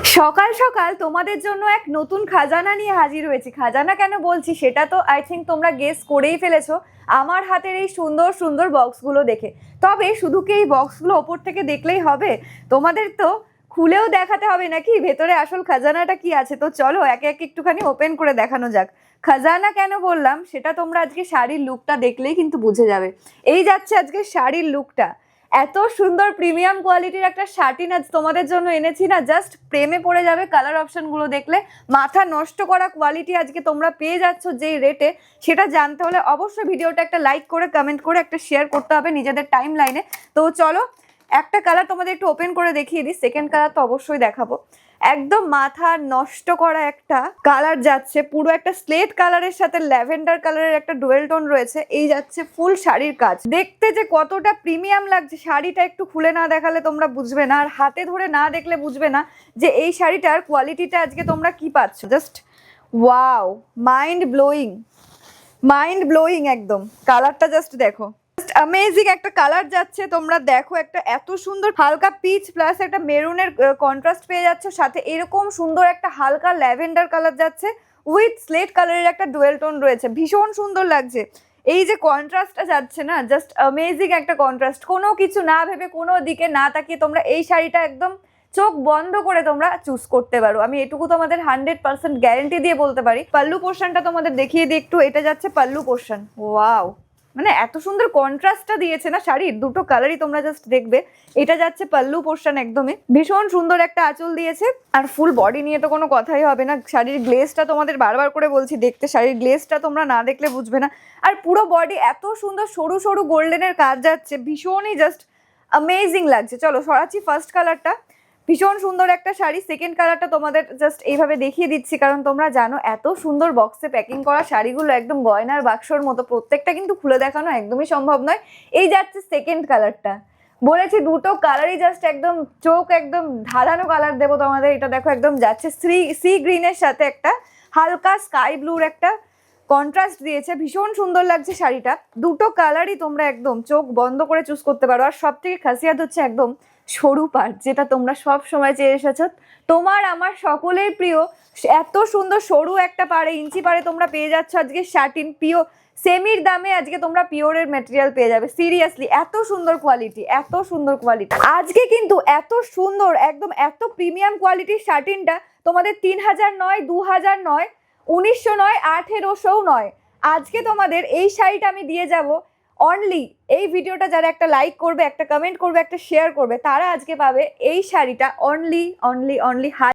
সকাল সকাল তোমাদের জন্য এক নতুন খাজানা নিয়ে হাজির হয়েছি। খাজানা কেন বলছি সেটা তো আই থিঙ্ক তোমরা গেস করেই ফেলেছো আমার হাতের এই সুন্দর সুন্দর বক্সগুলো দেখে। তবে শুধু কি এই বক্সগুলো ওপর থেকে দেখলেই হবে? তোমাদের তো খুলেও দেখাতে হবে নাকি ভেতরে আসল খাজানাটা কি আছে। তো চলো একে একে একটুখানি ওপেন করে দেখানো যাক। খাজানা কেন বললাম সেটা তোমরা আজকে শাড়ির লুকটা দেখলেই কিন্তু বুঝে যাবে। এই যাচ্ছে আজকে শাড়ির লুকটা। এত সুন্দর প্রিমিয়াম কোয়ালিটির একটা শার্টিন আজ তোমাদের জন্য এনেছি না, জাস্ট প্রেমে পড়ে যাবে। কালার অপশনগুলো দেখলে মাথা নষ্ট করা কোয়ালিটি আজকে তোমরা পেয়ে যাচ্ছ যেই রেটে, সেটা জানতে হলে অবশ্যই ভিডিওটা একটা লাইক করে কমেন্ট করে একটা শেয়ার করতে হবে নিজেদের টাইম লাইনে। তো চলো একটা কালার তোমাদের একটু ওপেন করে দেখিয়ে দিই, সেকেন্ড কালার তো অবশ্যই দেখাবো। একদম মাথা নষ্ট করা একটা কালার যাচ্ছে, পুরো একটা স্লেট কালারের সাথে ল্যাভেন্ডার কালারের একটা ডুয়েল টোন রয়েছে। এই যাচ্ছে ফুল শাড়ির কাজ। দেখতে যে কতটা প্রিমিয়াম লাগছে, শাড়িটা একটু খুলে না দেখালে তোমরা বুঝবে না, আর হাতে ধরে না দেখলে বুঝবে না যে এই শাড়িটার কোয়ালিটিটা আজকে তোমরা কি পাচ্ছ। Just wow, mind blowing, mind blowing একদম। কালারটা জাস্ট দেখো, অ্যামেজিং একটা কালার যাচ্ছে। তোমরা দেখো একটা এত সুন্দর হালকা পিচ প্লাস একটা মেরুনের কন্ট্রাস্ট পেয়ে যাচ্ছে, সাথে এরকম সুন্দর একটা হালকা ল্যাভেন্ডার কালার যাচ্ছে উইথ স্লেট কালারের একটা ডুয়েল টোন রয়েছে। ভীষণ সুন্দর লাগছে। এই যে কন্ট্রাস্টটা যাচ্ছে না, জাস্ট অ্যামেজিং একটা কন্ট্রাস্ট। কোনো কিছু না ভেবে কোনো দিকে না তাকিয়ে তোমরা এই শাড়িটা একদম চোখ বন্ধ করে তোমরা চুজ করতে পারো। আমি এটুকু তোমাদের 100% গ্যারেন্টি দিয়ে বলতে পারি। পাল্লু পোর্শনটা তোমাদের দেখিয়ে দিই একটু। এটা যাচ্ছে পাল্লু পোর্শন। ওয়াও, মানে এত সুন্দর কন্ট্রাস্টটা দিয়েছে না শাড়ির, দুটো কালারই তোমরা জাস্ট দেখবে। এটা যাচ্ছে পাল্লু পোর্শন, একদমই ভীষণ সুন্দর একটা আঁচল দিয়েছে। আর ফুল বডি নিয়ে তো কোনো কথাই হবে না। শাড়ির গ্লেজটা তোমাদের বারবার করে বলছি দেখতে, শাড়ির গ্লেজটা তোমরা না দেখলে বুঝবে না। আর পুরো বডি এত সুন্দর সরু সরু গোল্ডেনের কাজ যাচ্ছে, ভীষণই জাস্ট অ্যামেজিং লাগছে। চলো সরাচ্ছি ফার্স্ট কালারটা। ভীষণ সুন্দর একটা শাড়ি। সেকেন্ড কালারটা তোমাদের জাস্ট এইভাবে দেখিয়ে দিচ্ছি, কারণ তোমরা জানো এত সুন্দর বক্সে প্যাকিং করা শাড়িগুলো একদম গয়নার বাক্সর মতো, প্রত্যেকটা কিন্তু খুলে দেখানো একদমই সম্ভব নয়। এই যাচ্ছে সেকেন্ড কালারটা। বলেছি দুটো কালারই জাস্ট একদম চোখ একদম ধাঁধানো কালার দেবো তোমাদের। এটা দেখো একদম যাচ্ছে সি গ্রিনের সাথে একটা হালকা স্কাই ব্লুর একটা কন্ট্রাস্ট দিয়েছে। ভীষণ সুন্দর লাগছে শাড়িটা। দুটো কালারই তোমরা একদম চোখ বন্ধ করে চুজ করতে পারো। আর সব থেকে খাসিয়াত হচ্ছে একদম সরু পাড়, যেটা তোমরা সব সময় চেয়ে এসেছো। তোমার আমার সকলের প্রিয় এত সুন্দর সরু একটা পাড়ে, ইঞ্চি পাড়ে তোমরা পেয়ে যাচ্ছ আজকে শার্টিন পিওর। সেমির দামে আজকে তোমরা পিওরের ম্যাটেরিয়াল পেয়ে যাবে। সিরিয়াসলি এত সুন্দর কোয়ালিটি, এত সুন্দর কোয়ালিটি। আজকে কিন্তু এত সুন্দর একদম এত প্রিমিয়াম কোয়ালিটির শার্টিনটা তোমাদের 3000 নয়, 2000 নয়, 1900 নয়, 1800 নয়। আজকে তোমাদের এই শাড়িটা আমি দিয়ে যাব অনলি, এই ভিডিওটা যারা একটা লাইক করবে, একটা কমেন্ট করবে, একটা শেয়ার করবে, তারা আজকে পাবে এই শাড়িটা অনলি অনলি অনলি